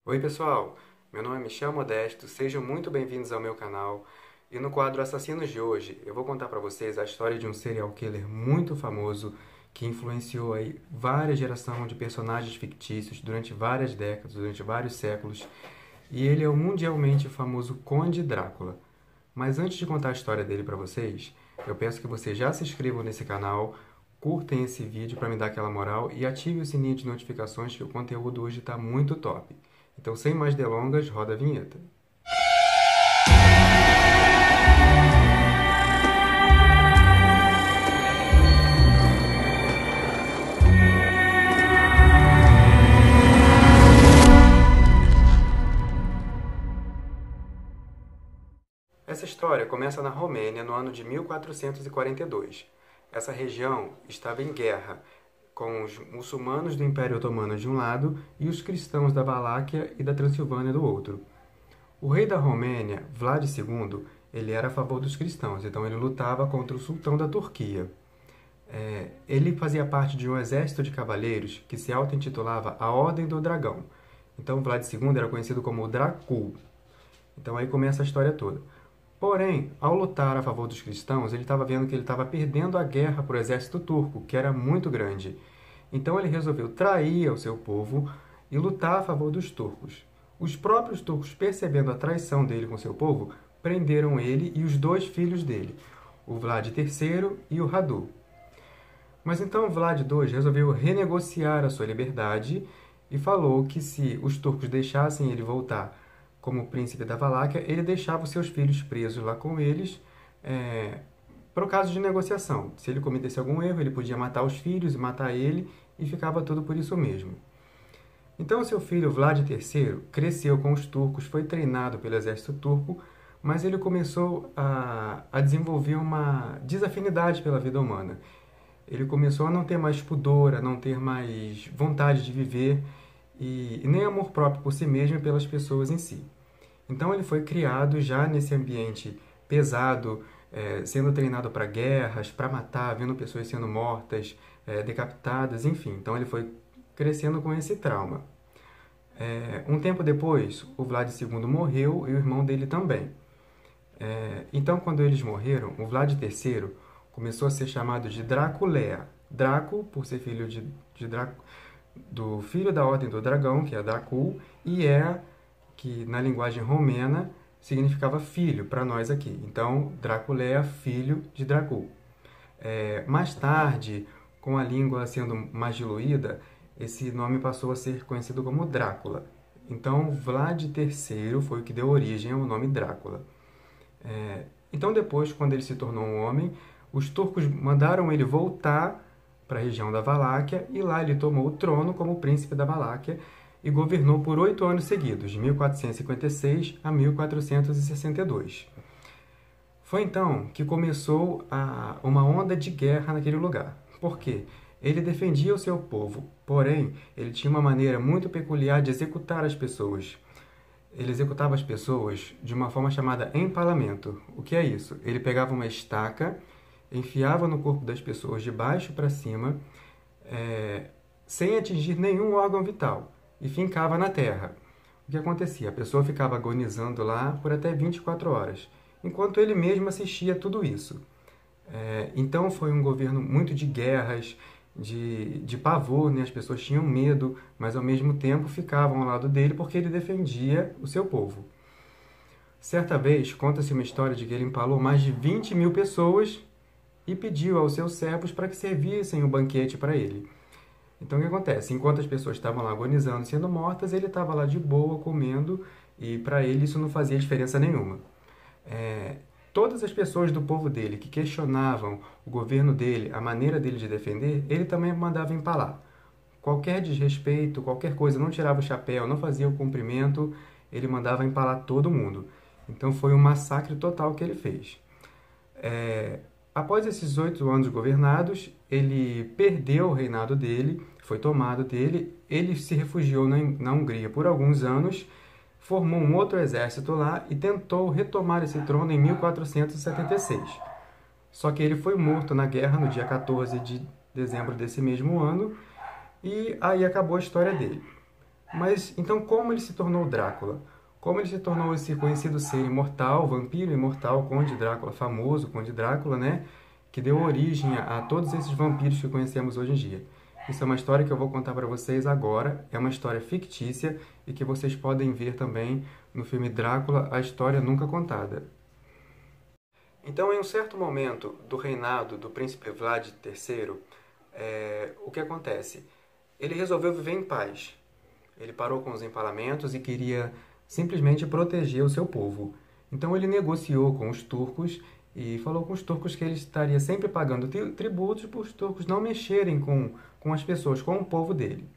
Oi pessoal, meu nome é Michel Modesto, sejam muito bem-vindos ao meu canal. E no quadro Assassinos de hoje, eu vou contar para vocês a história de um serial killer muito famoso que influenciou aí várias gerações de personagens fictícios durante várias décadas, durante vários séculos. E ele é o mundialmente famoso Conde Drácula. Mas antes de contar a história dele para vocês, eu peço que vocês já se inscrevam nesse canal, curtem esse vídeo para me dar aquela moral e ative o sininho de notificações que o conteúdo hoje está muito top. Então, sem mais delongas, roda a vinheta. Essa história começa na Romênia no ano de 1442. Essa região estava em guerra com os muçulmanos do Império Otomano de um lado e os cristãos da Valáquia e da Transilvânia do outro. O rei da Romênia, Vlad II, ele era a favor dos cristãos, então ele lutava contra o sultão da Turquia. Ele fazia parte de um exército de cavaleiros que se auto-intitulava a Ordem do Dragão. Então Vlad II era conhecido como Dracul. Então aí começa a história toda. Porém, ao lutar a favor dos cristãos, ele estava vendo que ele estava perdendo a guerra para o exército turco, que era muito grande. Então ele resolveu trair o seu povo e lutar a favor dos turcos. Os próprios turcos, percebendo a traição dele com seu povo, prenderam ele e os dois filhos dele, o Vlad III e o Radu. Mas então Vlad II resolveu renegociar a sua liberdade e falou que se os turcos deixassem ele voltar como príncipe da Valáquia, ele deixava os seus filhos presos lá com eles, para o caso de negociação. Se ele cometesse algum erro, ele podia matar os filhos e matar ele, e ficava tudo por isso mesmo. Então, seu filho Vlad III cresceu com os turcos, foi treinado pelo exército turco, mas ele começou a desenvolver uma desafinidade pela vida humana. Ele começou a não ter mais pudor, a não ter mais vontade de viver e nem amor próprio por si mesmo e pelas pessoas em si. Então ele foi criado já nesse ambiente pesado, sendo treinado para guerras, para matar, vendo pessoas sendo mortas, decapitadas, enfim. Então ele foi crescendo com esse trauma. Um tempo depois, o Vlad II morreu e o irmão dele também. Então, quando eles morreram, o Vlad III começou a ser chamado de Draculea. Draco, por ser filho do filho da Ordem do Dragão, que é Dracul, e que na linguagem romena significava filho para nós aqui. Então, Draculea, filho de Dracul. Mais tarde, com a língua sendo mais diluída, esse nome passou a ser conhecido como Drácula. Então, Vlad III foi o que deu origem ao nome Drácula. Então, depois, quando ele se tornou um homem, os turcos mandaram ele voltar para a região da Valáquia e lá ele tomou o trono como príncipe da Valáquia e governou por 8 anos seguidos, de 1456 a 1462. Foi então que começou uma onda de guerra naquele lugar. Por quê? Ele defendia o seu povo, porém, ele tinha uma maneira muito peculiar de executar as pessoas. Ele executava as pessoas de uma forma chamada empalamento. O que é isso? Ele pegava uma estaca, enfiava no corpo das pessoas de baixo para cima, sem atingir nenhum órgão vital, e fincava na terra. O que acontecia? A pessoa ficava agonizando lá por até 24 horas, enquanto ele mesmo assistia tudo isso. Então foi um governo muito de guerras, de pavor, né? As pessoas tinham medo, mas ao mesmo tempo ficavam ao lado dele porque ele defendia o seu povo. Certa vez, conta-se uma história de que ele empalou mais de 20 mil pessoas e pediu aos seus servos para que servissem o banquete para ele. Então o que acontece? Enquanto as pessoas estavam lá agonizando, sendo mortas, ele estava lá de boa, comendo, e para ele isso não fazia diferença nenhuma. Todas as pessoas do povo dele que questionavam o governo dele, a maneira dele de defender, ele também mandava empalar. Qualquer desrespeito, qualquer coisa, não tirava o chapéu, não fazia o cumprimento, ele mandava empalar todo mundo. Então foi um massacre total que ele fez. Após esses 8 anos governados, ele perdeu o reinado dele, foi tomado dele, ele se refugiou na Hungria por alguns anos, formou um outro exército lá e tentou retomar esse trono em 1476. Só que ele foi morto na guerra no dia 14 de dezembro desse mesmo ano e aí acabou a história dele. Mas então como ele se tornou Drácula? Como ele se tornou esse conhecido ser imortal, vampiro imortal, Conde Drácula, famoso Conde Drácula, né? Que deu origem a todos esses vampiros que conhecemos hoje em dia. Isso é uma história que eu vou contar para vocês agora. É uma história fictícia e que vocês podem ver também no filme Drácula, A História Nunca Contada. Então, em um certo momento do reinado do príncipe Vlad III, o que acontece? Ele resolveu viver em paz. Ele parou com os empalamentos e queria simplesmente proteger o seu povo. Então ele negociou com os turcos e falou com os turcos que ele estaria sempre pagando tributos para os turcos não mexerem com as pessoas, com o povo dele.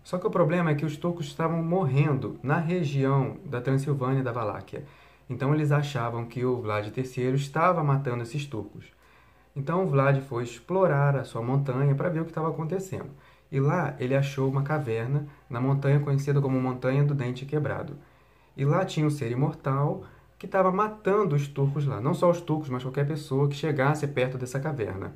Só que o problema é que os turcos estavam morrendo na região da Transilvânia e da Valáquia. Então eles achavam que o Vlad III estava matando esses turcos. Então o Vlad foi explorar a sua montanha para ver o que estava acontecendo. E lá ele achou uma caverna na montanha conhecida como Montanha do Dente Quebrado. E lá tinha um ser imortal que estava matando os turcos lá. Não só os turcos, mas qualquer pessoa que chegasse perto dessa caverna.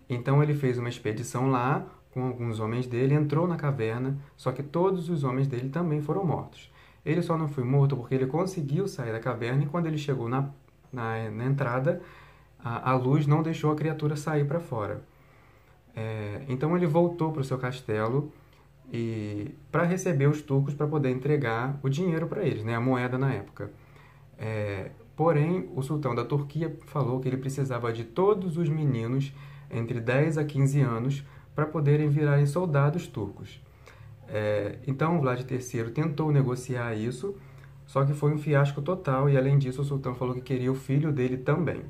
Então ele fez uma expedição lá com alguns homens dele, entrou na caverna, só que todos os homens dele também foram mortos. Ele só não foi morto porque ele conseguiu sair da caverna e quando ele chegou na entrada, a luz não deixou a criatura sair para fora. Então ele voltou para o seu castelo e para receber os turcos para poder entregar o dinheiro para eles, né, a moeda na época. Porém, o sultão da Turquia falou que ele precisava de todos os meninos entre 10 a 15 anos para poderem virarem soldados turcos. Então, Vlad III tentou negociar isso, só que foi um fiasco total e, além disso, o sultão falou que queria o filho dele também.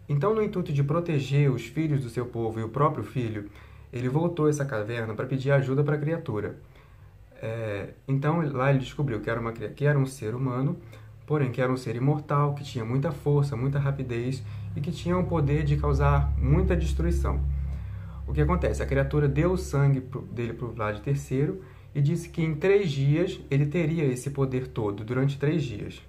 Então, no intuito de proteger os filhos do seu povo e o próprio filho, ele voltou a essa caverna para pedir ajuda para a criatura. Então, lá ele descobriu que era um ser humano, porém que era um ser imortal, que tinha muita força, muita rapidez e que tinha o poder de causar muita destruição. O que acontece? A criatura deu o sangue dele para o Vlad III e disse que em 3 dias ele teria esse poder todo, durante 3 dias.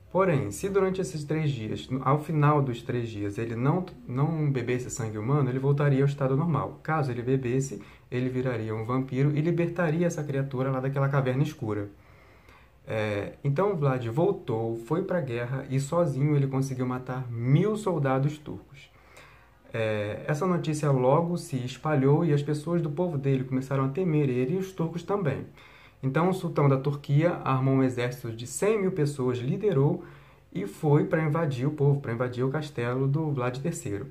Porém, se durante esses 3 dias, ao final dos 3 dias, ele não bebesse sangue humano, ele voltaria ao estado normal. Caso ele bebesse, ele viraria um vampiro e libertaria essa criatura lá daquela caverna escura. Então Vlad voltou, foi para a guerra e sozinho ele conseguiu matar 1000 soldados turcos. Essa notícia logo se espalhou e as pessoas do povo dele começaram a temer ele e os turcos também. Então o sultão da Turquia armou um exército de 100 mil pessoas, liderou e foi para invadir o povo, para invadir o castelo do Vlad III,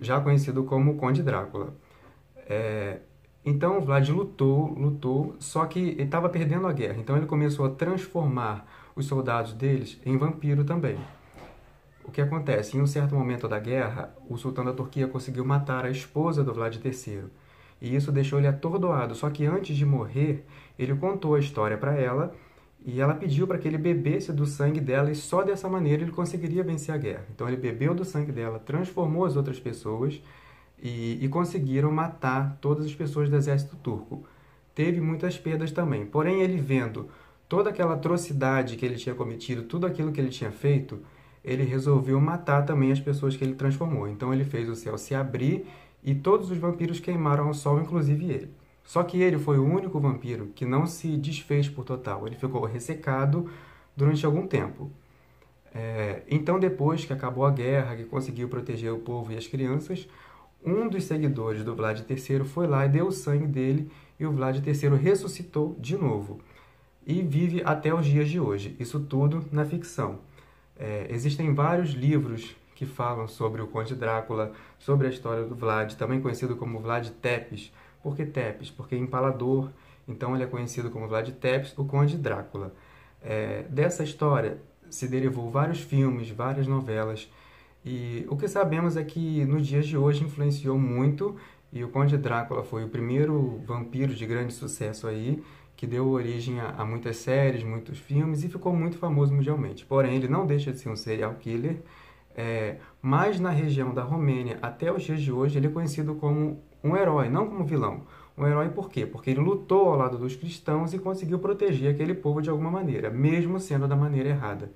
já conhecido como Conde Drácula. Então Vlad lutou, só que ele estava perdendo a guerra. Então ele começou a transformar os soldados deles em vampiro também. O que acontece? Em um certo momento da guerra, o sultão da Turquia conseguiu matar a esposa do Vlad III. E isso deixou ele atordoado. Só que antes de morrer, ele contou a história para ela e ela pediu para que ele bebesse do sangue dela e só dessa maneira ele conseguiria vencer a guerra. Então ele bebeu do sangue dela, transformou as outras pessoas e conseguiram matar todas as pessoas do exército turco. Teve muitas perdas também. Porém, ele vendo toda aquela atrocidade que ele tinha cometido, tudo aquilo que ele tinha feito, ele resolveu matar também as pessoas que ele transformou. Então ele fez o céu se abrir e todos os vampiros queimaram ao sol, inclusive ele. Só que ele foi o único vampiro que não se desfez por total. Ele ficou ressecado durante algum tempo. Então, depois que acabou a guerra, que conseguiu proteger o povo e as crianças, um dos seguidores do Vlad III foi lá e deu o sangue dele e o Vlad III ressuscitou de novo. E vive até os dias de hoje. Isso tudo na ficção. Existem vários livros que falam sobre o Conde Drácula, sobre a história do Vlad, também conhecido como Vlad Tepes. Por que Tepes? Porque empalador, então ele é conhecido como Vlad Tepes, o Conde Drácula. Dessa história se derivou vários filmes, várias novelas, e o que sabemos é que nos dias de hoje influenciou muito, e o Conde Drácula foi o primeiro vampiro de grande sucesso aí, que deu origem a muitas séries, muitos filmes e ficou muito famoso mundialmente. Porém, ele não deixa de ser um serial killer, mas na região da Romênia, até os dias de hoje, ele é conhecido como um herói, não como vilão. Um herói por quê? Porque ele lutou ao lado dos cristãos e conseguiu proteger aquele povo de alguma maneira, mesmo sendo da maneira errada.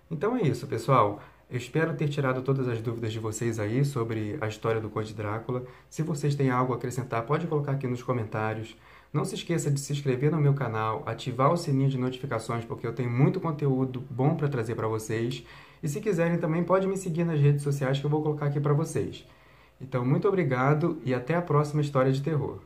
Então é isso, pessoal. Eu espero ter tirado todas as dúvidas de vocês aí sobre a história do Conde Drácula. Se vocês têm algo a acrescentar, pode colocar aqui nos comentários. Não se esqueça de se inscrever no meu canal, ativar o sininho de notificações, porque eu tenho muito conteúdo bom para trazer para vocês. E se quiserem também, pode me seguir nas redes sociais que eu vou colocar aqui para vocês. Então, muito obrigado e até a próxima história de terror.